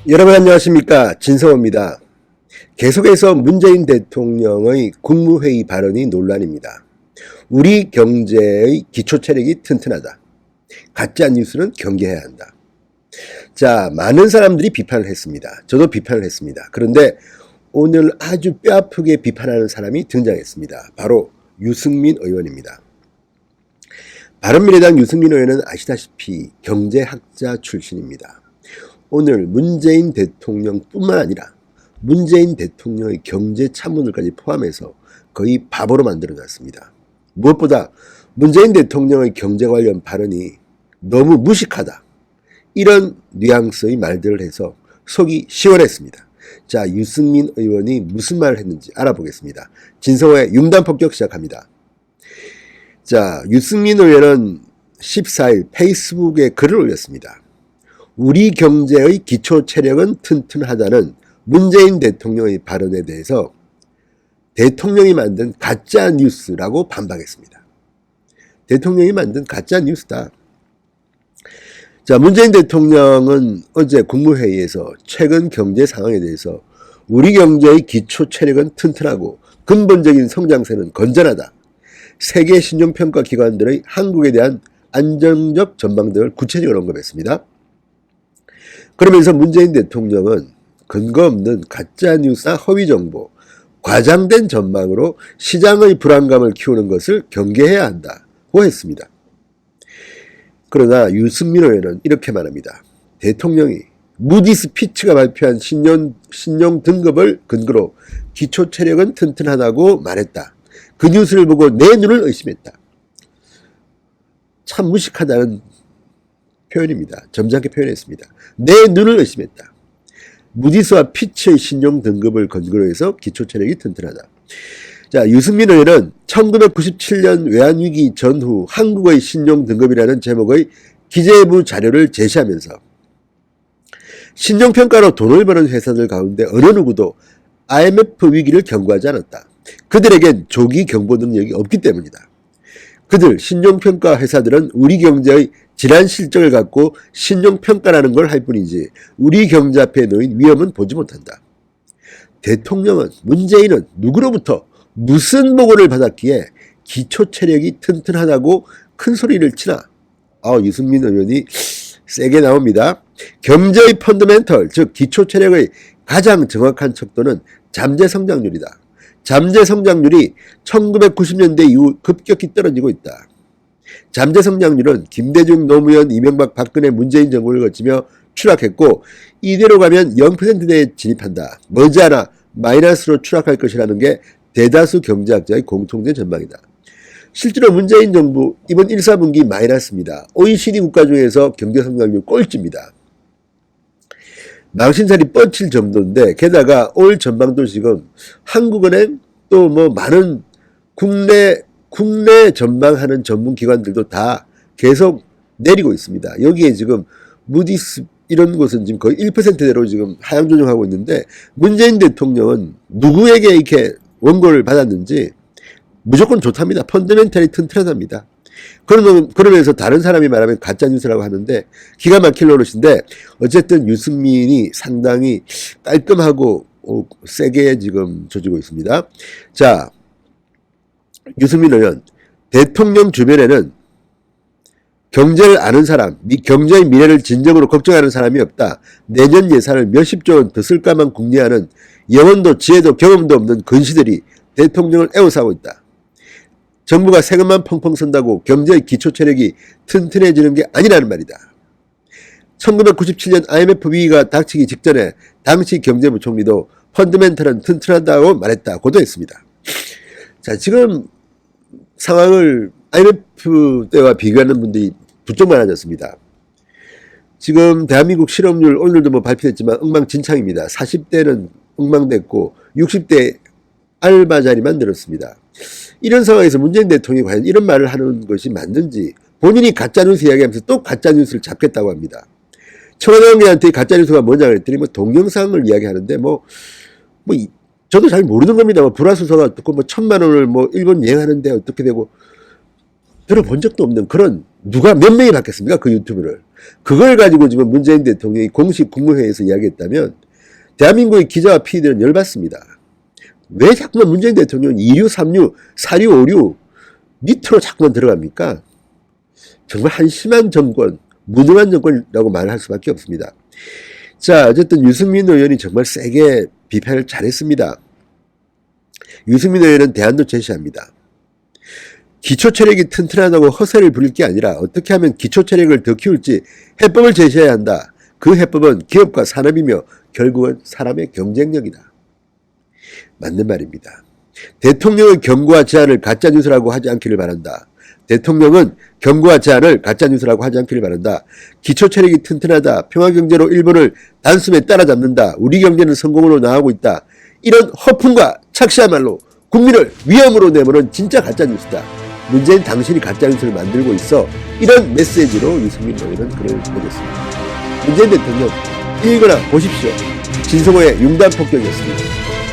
여러분 안녕하십니까, 진성호입니다. 계속해서 문재인 대통령의 국무회의 발언이 논란입니다. 우리 경제의 기초체력이 튼튼하다. 가짜뉴스는 경계해야 한다. 자, 많은 사람들이 비판을 했습니다. 저도 비판을 했습니다. 그런데 오늘 아주 뼈아프게 비판하는 사람이 등장했습니다. 바로 유승민 의원입니다. 바른미래당 유승민 의원은 아시다시피 경제학자 출신입니다. 오늘 문재인 대통령뿐만 아니라 문재인 대통령의 경제 참모들까지 포함해서 거의 바보로 만들어놨습니다. 무엇보다 문재인 대통령의 경제 관련 발언이 너무 무식하다. 이런 뉘앙스의 말들을 해서 속이 시원했습니다. 자, 유승민 의원이 무슨 말을 했는지 알아보겠습니다. 진성호의 융단폭격 시작합니다. 자, 유승민 의원은 14일 페이스북에 글을 올렸습니다. 우리 경제의 기초 체력은 튼튼하다는 문재인 대통령의 발언에 대해서 대통령이 만든 가짜 뉴스라고 반박했습니다. 대통령이 만든 가짜 뉴스다. 자, 문재인 대통령은 어제 국무회의에서 최근 경제 상황에 대해서 우리 경제의 기초 체력은 튼튼하고 근본적인 성장세는 건전하다. 세계 신용평가 기관들의 한국에 대한 안정적 전망 등을 구체적으로 언급했습니다. 그러면서 문재인 대통령은 근거 없는 가짜뉴스나 허위정보, 과장된 전망으로 시장의 불안감을 키우는 것을 경계해야 한다고 했습니다. 그러나 유승민 의원은 이렇게 말합니다. 대통령이 무디스 피치가 발표한 신용 등급을 근거로 기초 체력은 튼튼하다고 말했다. 그 뉴스를 보고 내 눈을 의심했다. 참 무식하다는 표현입니다. 점잖게 표현했습니다. 내 눈을 의심했다. 무디스와 피치의 신용 등급을 근거로 해서 기초 체력이 튼튼하다. 자, 유승민 의원은 1997년 외환위기 전후 한국의 신용 등급이라는 제목의 기재부 자료를 제시하면서 신용평가로 돈을 버는 회사들 가운데 어느 누구도 IMF 위기를 경고하지 않았다. 그들에겐 조기 경보 능력이 없기 때문이다. 그들 신용평가 회사들은 우리 경제의 지난 실적을 갖고 신용평가라는 걸 할 뿐이지 우리 경제 앞에 놓인 위험은 보지 못한다. 대통령은 문재인은 누구로부터 무슨 보고를 받았기에 기초 체력이 튼튼하다고 큰 소리를 치나? 유승민 의원이 세게 나옵니다. 경제의 펀더멘털, 즉 기초 체력의 가장 정확한 척도는 잠재 성장률이다. 잠재 성장률이 1990년대 이후 급격히 떨어지고 있다. 잠재 성장률은 김대중, 노무현, 이명박, 박근혜, 문재인 정부를 거치며 추락했고 이대로 가면 0%대에 진입한다. 머지않아 마이너스로 추락할 것이라는 게 대다수 경제학자의 공통된 전망이다. 실제로 문재인 정부 이번 1, 4분기 마이너스입니다. OECD 국가 중에서 경제 성장률 꼴찌입니다. 망신살이 뻗칠 정도인데 게다가 올 전망도 지금 한국은행 또 뭐 많은 국내 전망하는 전문기관들도 다 계속 내리고 있습니다. 여기에 지금 무디스 이런 곳은 지금 거의 1%대로 지금 하향 조정하고 있는데 문재인 대통령은 누구에게 이렇게 원고를 받았는지 무조건 좋답니다. 펀더멘털이 튼튼하답니다. 그러면서 다른 사람이 말하면 가짜뉴스라고 하는데 기가 막힐 노릇인데 어쨌든 유승민이 상당히 깔끔하고 세게 지금 조지고 있습니다. 자, 유승민 의원, 대통령 주변에는 경제를 아는 사람, 경제의 미래를 진정으로 걱정하는 사람이 없다. 내년 예산을 몇십조 원 더 쓸까만 궁리하는 영혼도 지혜도 경험도 없는 근시들이 대통령을 애워싸고 있다. 정부가 세금만 펑펑 쓴다고 경제의 기초 체력이 튼튼해지는 게 아니라는 말이다. 1997년 IMF 위기가 닥치기 직전에 당시 경제부총리도 펀드멘털은 튼튼하다고 말했다. 고도했습니다. 자, 지금 상황을 IMF 때와 비교하는 분들이 부쩍 많아졌습니다. 지금 대한민국 실업률 오늘도 뭐 발표했지만 엉망진창입니다. 40대는 엉망됐고 60대 알바 자리만 늘었습니다. 이런 상황에서 문재인 대통령이 과연 이런 말을 하는 것이 맞는지 본인이 가짜뉴스 이야기하면서 또 가짜뉴스를 잡겠다고 합니다. 청와대한테 가짜뉴스가 뭐냐 그랬더니 뭐 동영상을 이야기하는데 저도 잘 모르는 겁니다. 불화수소가 듣고 1,000만 원을 일본 여행하는데 어떻게 되고 들어본 적도 없는 그런 누가 몇 명이 봤겠습니까? 그 유튜브를. 그걸 가지고 지금 문재인 대통령이 공식 국무회의에서 이야기했다면 대한민국의 기자와 PD들은 열받습니다. 왜 자꾸만 문재인 대통령은 2류, 3류, 4류, 5류 밑으로 자꾸만 들어갑니까? 정말 한심한 정권, 무능한 정권이라고 말할 수밖에 없습니다. 자, 어쨌든 유승민 의원이 정말 세게 비판을 잘했습니다. 유승민 의원은 대안도 제시합니다. 기초체력이 튼튼하다고 허세를 부릴 게 아니라 어떻게 하면 기초체력을 더 키울지 해법을 제시해야 한다. 그 해법은 기업과 산업이며 결국은 사람의 경쟁력이다. 맞는 말입니다. 대통령의 경고와 제안을 가짜뉴스라고 하지 않기를 바란다. 대통령은 경고와 제안을 가짜뉴스라고 하지 않기를 바란다. 기초체력이 튼튼하다. 평화경제로 일본을 단숨에 따라잡는다. 우리 경제는 성공으로 나가고 있다. 이런 허풍과 착시야말로 국민을 위험으로 내모는 진짜 가짜뉴스다. 문제는 당신이 가짜뉴스를 만들고 있어. 이런 메시지로 유승민 의원은 글을 보냈습니다. 문재인 대통령 읽거나 보십시오. 진성호의 융단폭격이었습니다.